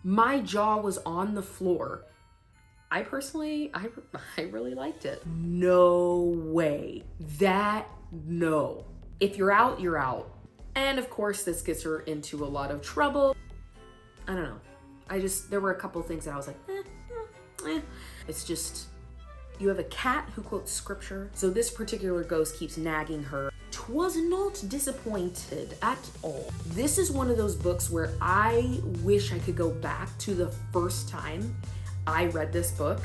My jaw was on the floor. I personally, I really liked it. No way. No. If you're out, you're out. And of course, this gets her into a lot of trouble. I don't know. There were a couple things that I was like, It's just, you have a cat who quotes scripture. So this particular ghost keeps nagging her. 'Twas not disappointed at all. This is one of those books where I wish I could go back to the first time I read this book.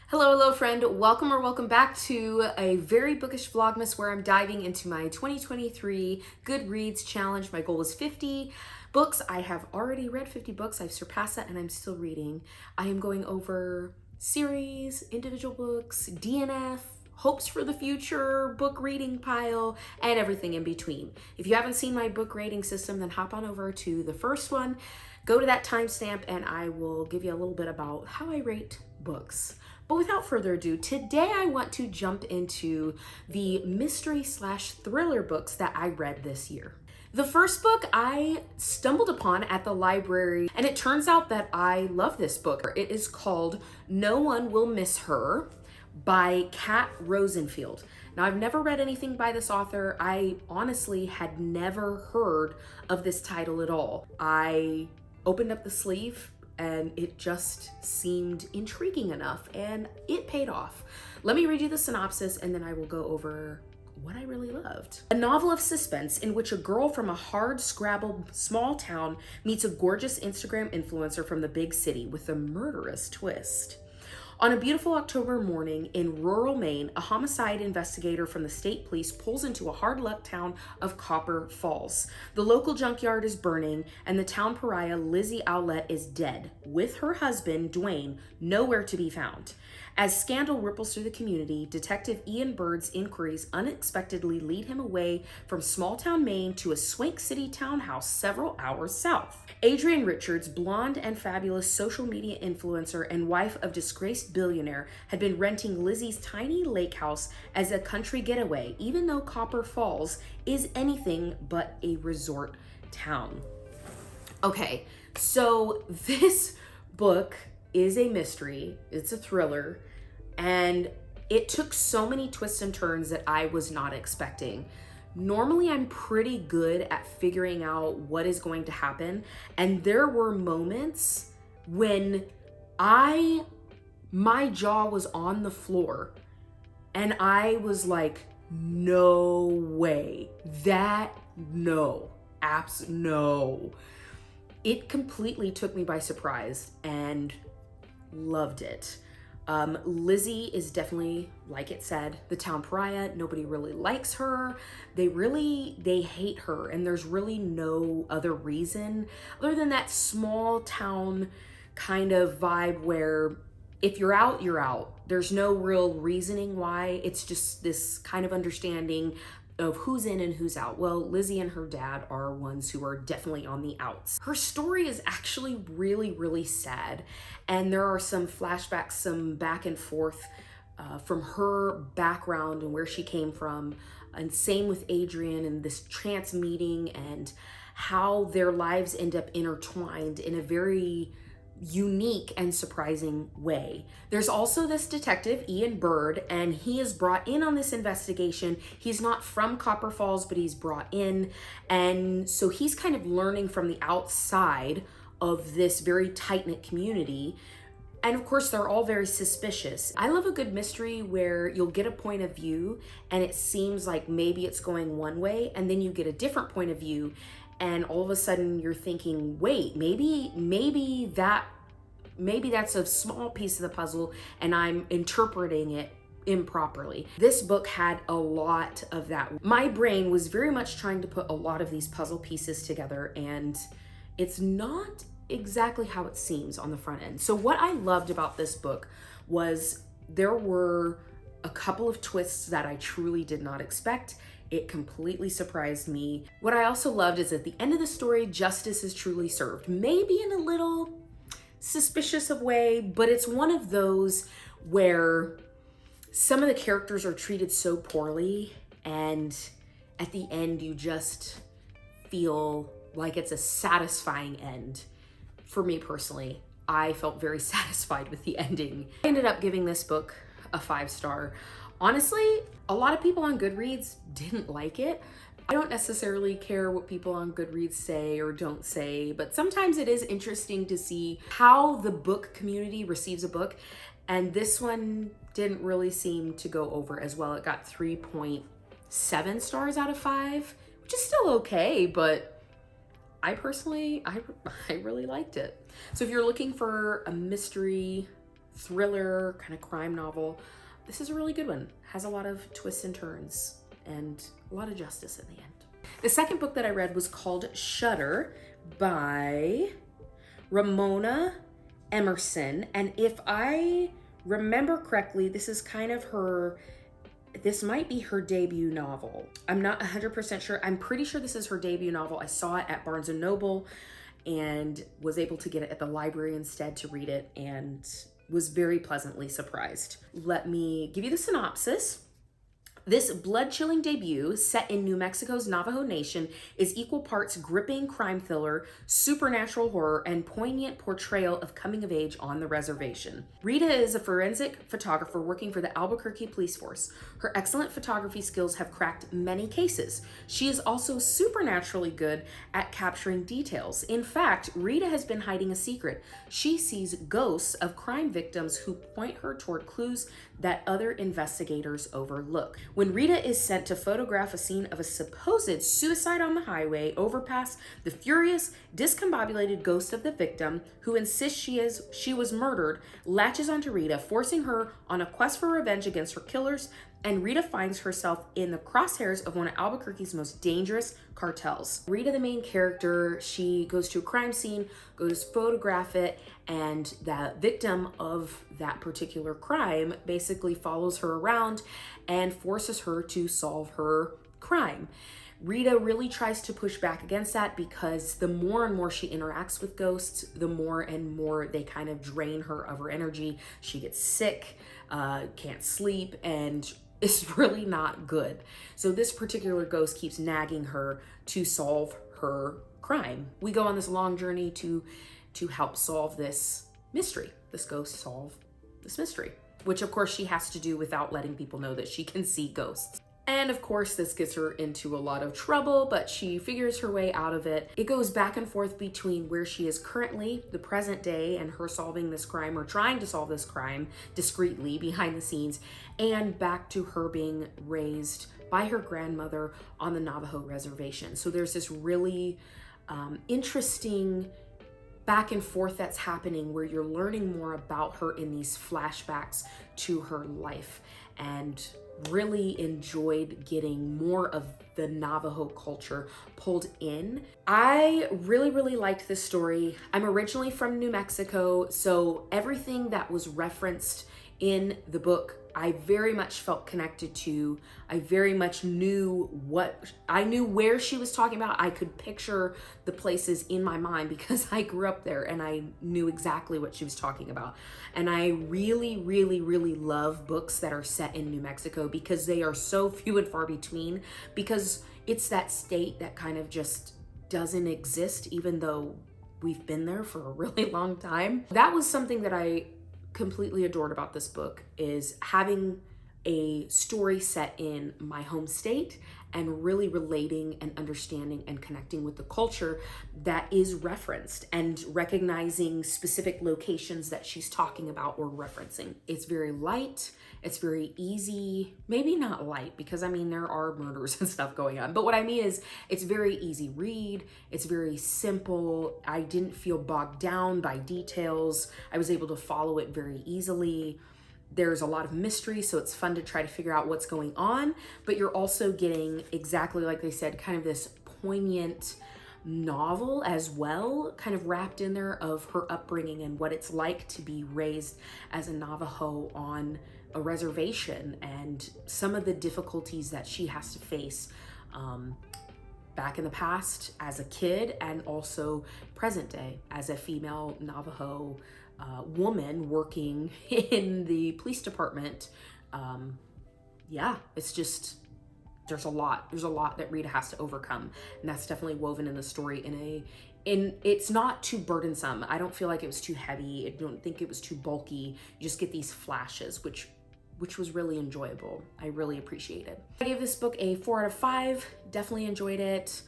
Hello friend, welcome back to a Very Bookish Vlogmas where I'm diving into my 2023 Goodreads challenge. My goal is 50 books. I have already read 50 books. I've surpassed that and I'm still reading. I am going over series, individual books, DNF, hopes for the future, book reading pile, and everything in between. If you haven't seen my book rating system, then hop on over to the first one, go to that timestamp, and I will give you a little bit about how I rate books. But without further ado, today I want to jump into the mystery/thriller books that I read this year. The first book I stumbled upon at the library, and it turns out that I love this book. It is called No One Will Miss Her by Kat Rosenfield. Now, I've never read anything by this author. I honestly had never heard of this title at all. I opened up the sleeve and it just seemed intriguing enough, and it paid off. Let me read you the synopsis and then I will go over what I really loved. A novel of suspense in which a girl from a hard-scrabbled small town meets a gorgeous Instagram influencer from the big city with a murderous twist. On a beautiful October morning in rural Maine, a homicide investigator from the state police pulls into a hard-luck town of Copper Falls. The local junkyard is burning, and the town pariah Lizzie Owlett is dead, with her husband, Dwayne, nowhere to be found. As scandal ripples through the community, Detective Ian Bird's inquiries unexpectedly lead him away from small-town Maine to a Swank City townhouse several hours south. Adrienne Richards, blonde and fabulous social media influencer and wife of disgraced billionaire, had been renting Lizzie's tiny lake house as a country getaway, even though Copper Falls is anything but a resort town. Okay, so this book is a mystery, it's a thriller, and it took so many twists and turns that I was not expecting. Normally, I'm pretty good at figuring out what is going to happen, and there were moments when my jaw was on the floor, and I was like, no way, no. It completely took me by surprise, and loved it. Lizzie is definitely, like it said, the town pariah. Nobody really likes her. They hate her, and there's really no other reason other than that small town kind of vibe where if you're out, you're out. There's no real reasoning why. It's just this kind of understanding of who's in and who's out. Well, Lizzie and her dad are ones who are definitely on the outs. Her story is actually really sad, and there are some flashbacks, some back and forth from her background and where she came from, and same with Adrienne and this chance meeting and how their lives end up intertwined in a very unique and surprising way. There's also this detective, Ian Bird, and he is brought in on this investigation. He's not from Copper Falls, but he's brought in, and so he's kind of learning from the outside of this very tight-knit community. And of course, they're all very suspicious. I love a good mystery where you'll get a point of view and it seems like maybe it's going one way, and then you get a different point of view, and all of a sudden you're thinking, wait, maybe that's a small piece of the puzzle and I'm interpreting it improperly. This book had a lot of that. My brain was very much trying to put a lot of these puzzle pieces together, and it's not exactly how it seems on the front end. So what I loved about this book was there were a couple of twists that I truly did not expect. It completely surprised me. What I also loved is at the end of the story, justice is truly served. Maybe in a little suspicious of way, but it's one of those where some of the characters are treated so poorly, and at the end you just feel like it's a satisfying end. For me personally, I felt very satisfied with the ending. I ended up giving this book a 5-star. Honestly, a lot of people on Goodreads didn't like it. I don't necessarily care what people on Goodreads say or don't say, but sometimes it is interesting to see how the book community receives a book, and this one didn't really seem to go over as well. It got 3.7 stars out of 5, which is still okay, but I personally, I really liked it. So if you're looking for a mystery, thriller, kind of crime novel, this is a really good one. Has a lot of twists and turns and a lot of justice in the end. The second book that I read was called Shudder by Ramona Emerson. And if I remember correctly, this is kind of this might be her debut novel. I'm not 100% sure. I'm pretty sure this is her debut novel. I saw it at Barnes & Noble and was able to get it at the library instead to read it, and was very pleasantly surprised. Let me give you the synopsis. This blood-chilling debut, set in New Mexico's Navajo Nation, is equal parts gripping crime thriller, supernatural horror, and poignant portrayal of coming of age on the reservation. Rita is a forensic photographer working for the Albuquerque Police Force. Her excellent photography skills have cracked many cases. She is also supernaturally good at capturing details. In fact, Rita has been hiding a secret. She sees ghosts of crime victims who point her toward clues that other investigators overlook. When Rita is sent to photograph a scene of a supposed suicide on the highway overpass, the furious, discombobulated ghost of the victim, who insists she was murdered, latches onto Rita, forcing her on a quest for revenge against her killers, and Rita finds herself in the crosshairs of one of Albuquerque's most dangerous cartels. Rita, the main character, she goes to a crime scene, goes to photograph it, and the victim of that particular crime basically follows her around and forces her to solve her crime. Rita really tries to push back against that, because the more and more she interacts with ghosts, the more and more they kind of drain her of her energy. She gets sick, can't sleep, and it's really not good. So this particular ghost keeps nagging her to solve her crime. We go on this long journey to help solve this mystery, this ghost solve this mystery, which of course she has to do without letting people know that she can see ghosts. And of course, this gets her into a lot of trouble, but she figures her way out of it. It goes back and forth between where she is currently, the present day, and her solving this crime or trying to solve this crime discreetly behind the scenes, and back to her being raised by her grandmother on the Navajo reservation. So there's this really interesting back and forth that's happening where you're learning more about her in these flashbacks to her life, and really enjoyed getting more of the Navajo culture pulled in. I really liked this story. I'm originally from New Mexico, so everything that was referenced in the book I very much felt connected to. I very much knew where she was talking about. I could picture the places in my mind because I grew up there and I knew exactly what she was talking about. And I really love books that are set in New Mexico because they are so few and far between, because it's that state that kind of just doesn't exist, even though we've been there for a really long time. That was something that I completely adored about this book, is having a story set in my home state and really relating and understanding and connecting with the culture that is referenced and recognizing specific locations that she's talking about or referencing. It's very light, it's very easy, maybe not light because I mean there are murders and stuff going on, but what I mean is it's very easy read, it's very simple. I didn't feel bogged down by details. I was able to follow it very easily. There's a lot of mystery, so it's fun to try to figure out what's going on, but you're also getting, exactly like they said, kind of this poignant novel as well, kind of wrapped in there of her upbringing and what it's like to be raised as a Navajo on a reservation and some of the difficulties that she has to face back in the past as a kid and also present day as a female Navajo woman working in the police department yeah, it's just, there's a lot that Rita has to overcome, and that's definitely woven in the story in it's not too burdensome. I don't feel like it was too heavy. I don't think it was too bulky. You just get these flashes, which was really enjoyable. I really appreciate it. I gave this book a 4 out of 5. Definitely enjoyed it.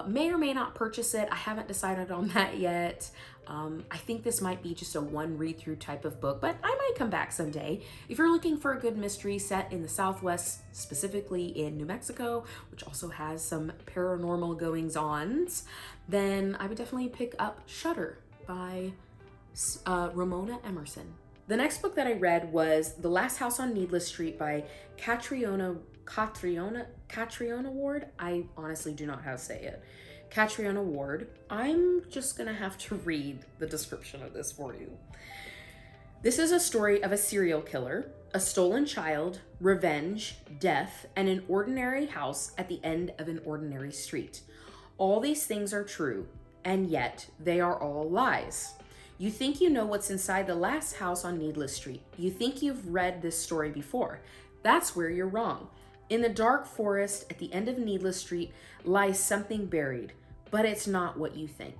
May or may not purchase it. I haven't decided on that yet. I think this might be just a one read through type of book, but I might come back someday. If you're looking for a good mystery set in the Southwest, specifically in New Mexico, which also has some paranormal goings-ons, then I would definitely pick up Shudder by Ramona Emerson. The next book that I read was The Last House on Needless Street by Catriona Ward. I honestly do not know how to say it. Catriona Ward. I'm just gonna have to read the description of this for you. This is a story of a serial killer, a stolen child, revenge, death, and an ordinary house at the end of an ordinary street. All these things are true, and yet they are all lies. You think you know what's inside the last house on Needless Street. You think you've read this story before. That's where you're wrong. In the dark forest at the end of Needless Street lies something buried, but it's not what you think.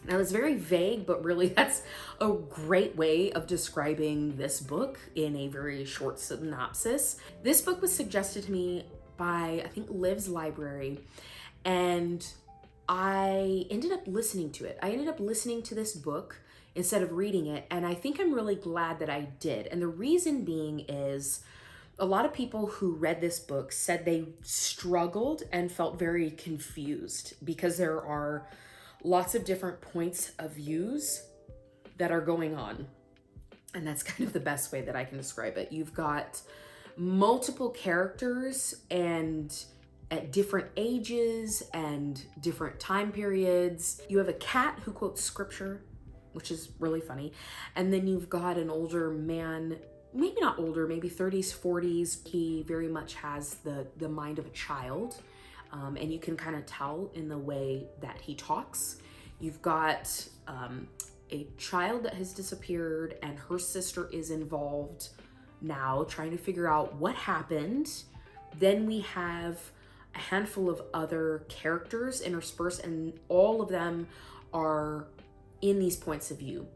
Now, it's very vague, but really that's a great way of describing this book in a very short synopsis. This book was suggested to me by, I think, Liv's Library, and I ended up listening to it. I ended up listening to this book instead of reading it, and I think I'm really glad that I did. And the reason being is a lot of people who read this book said they struggled and felt very confused because there are lots of different points of views that are going on. And that's kind of the best way that I can describe it. You've got multiple characters and at different ages and different time periods. You have a cat who quotes scripture, which is really funny. And then you've got an older man, maybe not older, maybe 30s, 40s. He very much has the mind of a child. And you can kind of tell in the way that he talks. You've got a child that has disappeared and her sister is involved now trying to figure out what happened. Then we have a handful of other characters interspersed, and all of them are in these points of view.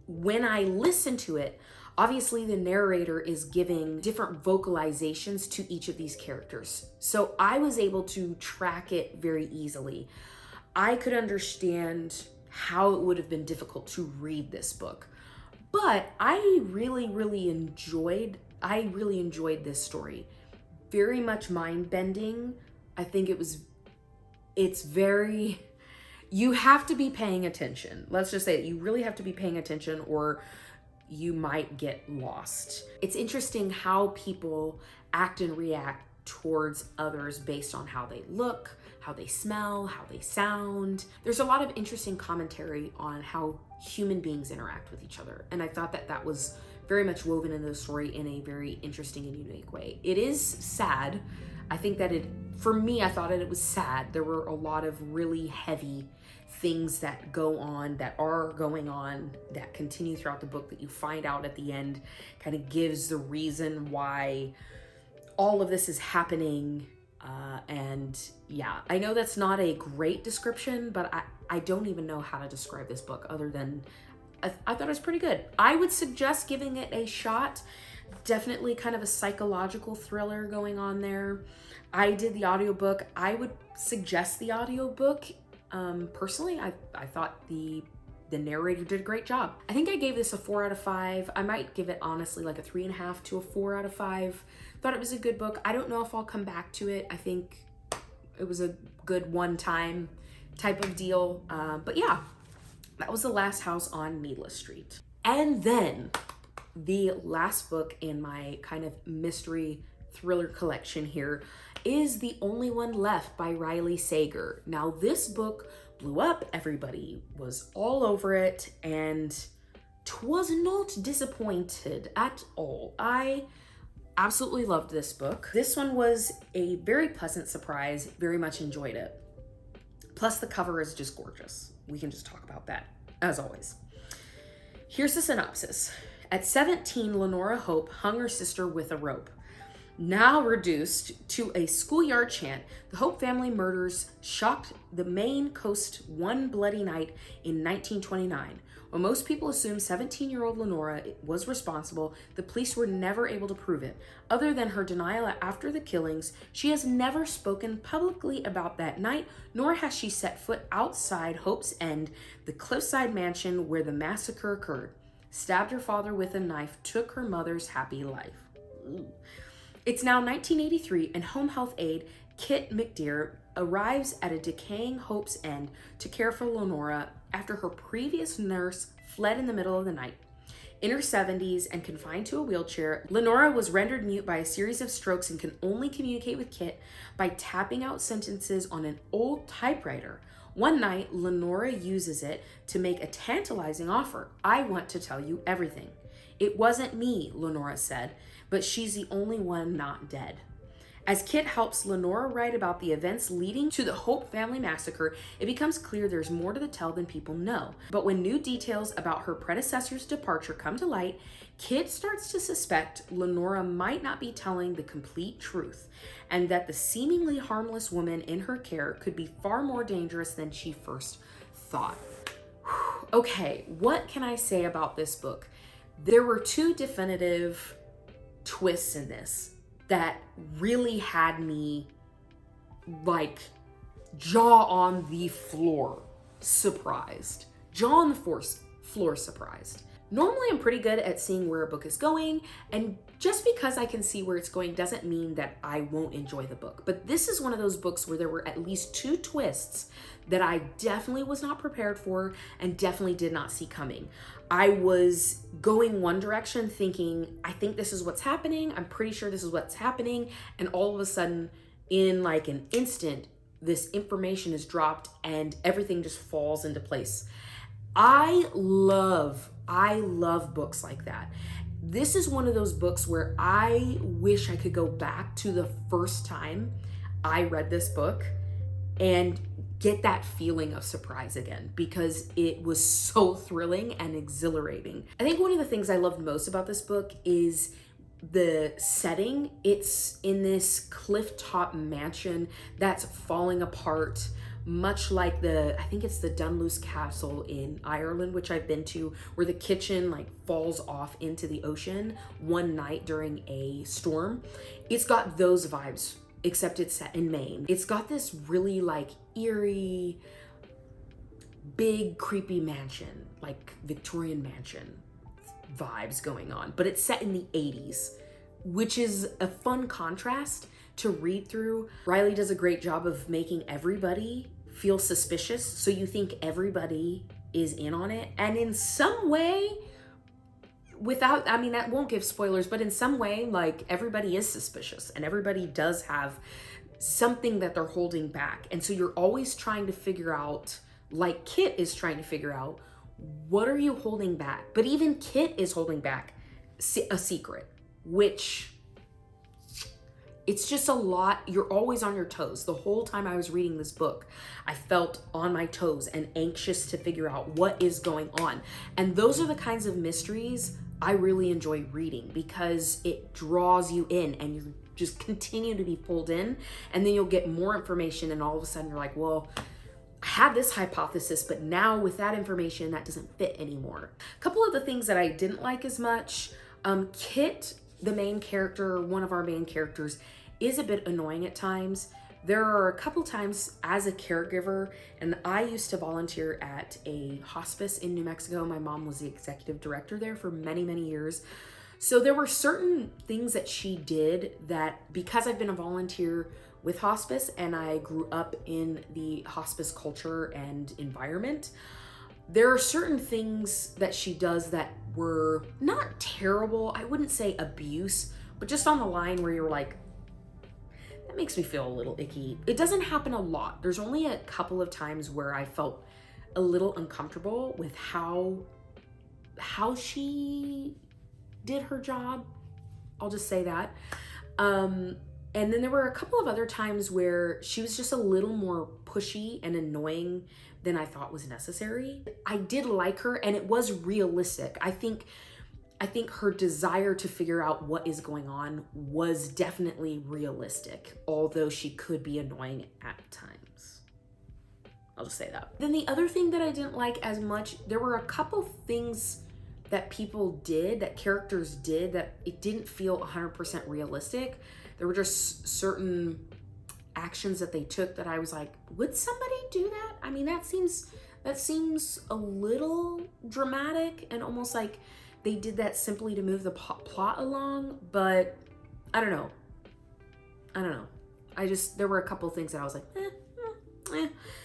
When I listen to it, obviously the narrator is giving different vocalizations to each of these characters. So I was able to track it very easily. I could understand how it would have been difficult to read this book, but I really enjoyed this story. Very much mind-bending. I think it's very, you have to be paying attention. Let's just say that you really have to be paying attention or you might get lost. It's interesting how people act and react towards others based on how they look, how they smell, how they sound. There's a lot of interesting commentary on how human beings interact with each other. And I thought that that was very much woven into the story in a very interesting and unique way. It is sad. I think that for me, I thought that it was sad. There were a lot of really heavy things that go on, that are going on, that continue throughout the book that you find out at the end, kind of gives the reason why all of this is happening. And yeah, I know that's not a great description, but I don't even know how to describe this book other than I thought it was pretty good. I would suggest giving it a shot. Definitely kind of a psychological thriller going on there. I did the audiobook. I would suggest the audiobook. Personally, I thought the narrator did a great job. I think I gave this a 4 out of 5. I might give it honestly like a 3.5 to a 4 out of 5. Thought it was a good book. I don't know if I'll come back to it. I think it was a good one-time type of deal. But yeah, that was The Last House on Needless Street. And then the last book in my kind of mystery thriller collection here is The Only One Left by Riley Sager. Now this book blew up, everybody was all over it, and 'twas not disappointed at all. I absolutely loved this book. This one was a very pleasant surprise, very much enjoyed it. Plus the cover is just gorgeous. We can just talk about that, as always. Here's the synopsis. At 17, Lenora Hope hung her sister with a rope. Now reduced to a schoolyard chant, the Hope family murders shocked the Maine coast one bloody night in 1929. When most people assumed 17-year-old Lenora was responsible, the police were never able to prove it. Other than her denial after the killings, she has never spoken publicly about that night, nor has she set foot outside Hope's End, the cliffside mansion where the massacre occurred. Stabbed her father with a knife, took her mother's happy life. Ooh. It's now 1983, and home health aide Kit McDear arrives at a decaying Hope's End to care for Lenora after her previous nurse fled in the middle of the night. In her 70s and confined to a wheelchair, Lenora was rendered mute by a series of strokes and can only communicate with Kit by tapping out sentences on an old typewriter. One night, Lenora uses it to make a tantalizing offer. "I want to tell you everything." "It wasn't me," Lenora said, "but she's the only one not dead." As Kit helps Lenora write about the events leading to the Hope family massacre, it becomes clear there's more to the tale than people know. But when new details about her predecessor's departure come to light, Kit starts to suspect Lenora might not be telling the complete truth, and that the seemingly harmless woman in her care could be far more dangerous than she first thought. Okay, what can I say about this book? There were two definitive twists in this that really had me like jaw on the floor surprised. Jaw on the floor surprised. Normally I'm pretty good at seeing where a book is going, and just because I can see where it's going doesn't mean that I won't enjoy the book. But this is one of those books where there were at least two twists that I definitely was not prepared for and definitely did not see coming. I was going one direction thinking, I think this is what's happening, I'm pretty sure this is what's happening, and all of a sudden, in like an instant, this information is dropped and everything just falls into place. I love books like that. This is one of those books where I wish I could go back to the first time I read this book and get that feeling of surprise again, because it was so thrilling and exhilarating. I think one of the things I loved most about this book is the setting. It's in this clifftop mansion that's falling apart, much like I think it's the Dunluce Castle in Ireland, which I've been to, where the kitchen like falls off into the ocean one night during a storm. It's got those vibes, except it's set in Maine. It's got this really like eerie, big, creepy mansion, like Victorian mansion vibes going on, but it's set in the 80s, which is a fun contrast to read through. Riley does a great job of making everybody feel suspicious, so you think everybody is in on it, and in some way, that won't give spoilers, but in some way, like, everybody is suspicious and everybody does have something that they're holding back. And so you're always trying to figure out, like Kit is trying to figure out, what are you holding back? But even Kit is holding back a secret, which it's just a lot. You're always on your toes. The whole time I was reading this book, I felt on my toes and anxious to figure out what is going on. And those are the kinds of mysteries I really enjoy reading, because it draws you in and you just continue to be pulled in, and then you'll get more information and all of a sudden you're like, well, I had this hypothesis, but now with that information, that doesn't fit anymore. A couple of the things that I didn't like as much, Kit, the main character, one of our main characters, is a bit annoying at times. There are a couple times as a caregiver, and I used to volunteer at a hospice in New Mexico. My mom was the executive director there for many, many years. So there were certain things that she did that, because I've been a volunteer with hospice and I grew up in the hospice culture and environment, there are certain things that she does that were not terrible. I wouldn't say abuse, but just on the line where you're like, that makes me feel a little icky. It doesn't happen a lot. There's only a couple of times where I felt a little uncomfortable with how she did her job. I'll just say that. And then there were a couple of other times where she was just a little more pushy and annoying than I thought was necessary. I did like her, and it was realistic. I think I think her desire to figure out what is going on was definitely realistic, although she could be annoying at times. I'll just say that. Then the other thing that I didn't like as much, there were a couple things that people did, that characters did, that it didn't feel 100% realistic. There were just certain actions that they took that I was like, would somebody do that? I mean, that seems a little dramatic and almost like they did that simply to move the plot along, but I don't know. There were a couple things that I was like,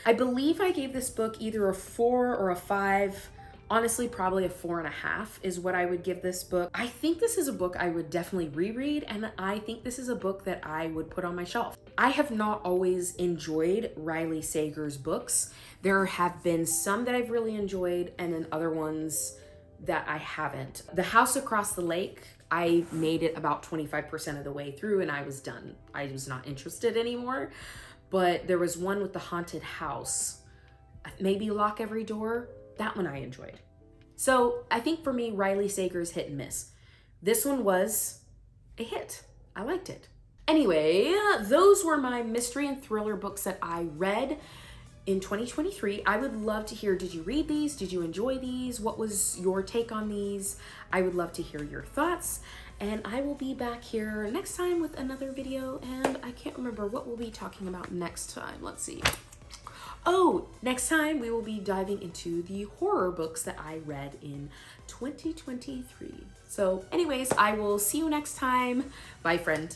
I believe I gave this book either a 4 or a 5. Honestly, probably a 4.5 is what I would give this book. I think this is a book I would definitely reread, and I think this is a book that I would put on my shelf. I have not always enjoyed Riley Sager's books. There have been some that I've really enjoyed, and then other ones that I haven't. The House Across the Lake, I made it about 25% of the way through and I was done. I was not interested anymore. But there was one with the haunted house, maybe Lock Every Door. That one I enjoyed. So I think for me, Riley Sager's hit and miss. This one was a hit. I liked it. Anyway, those were my mystery and thriller books that I read in 2023. I would love to hear, did you read these? Did you enjoy these? What was your take on these? I would love to hear your thoughts. And I will be back here next time with another video. And I can't remember what we'll be talking about next time. Let's see. Oh, next time we will be diving into the horror books that I read in 2023. So anyways, I will see you next time. Bye, friend.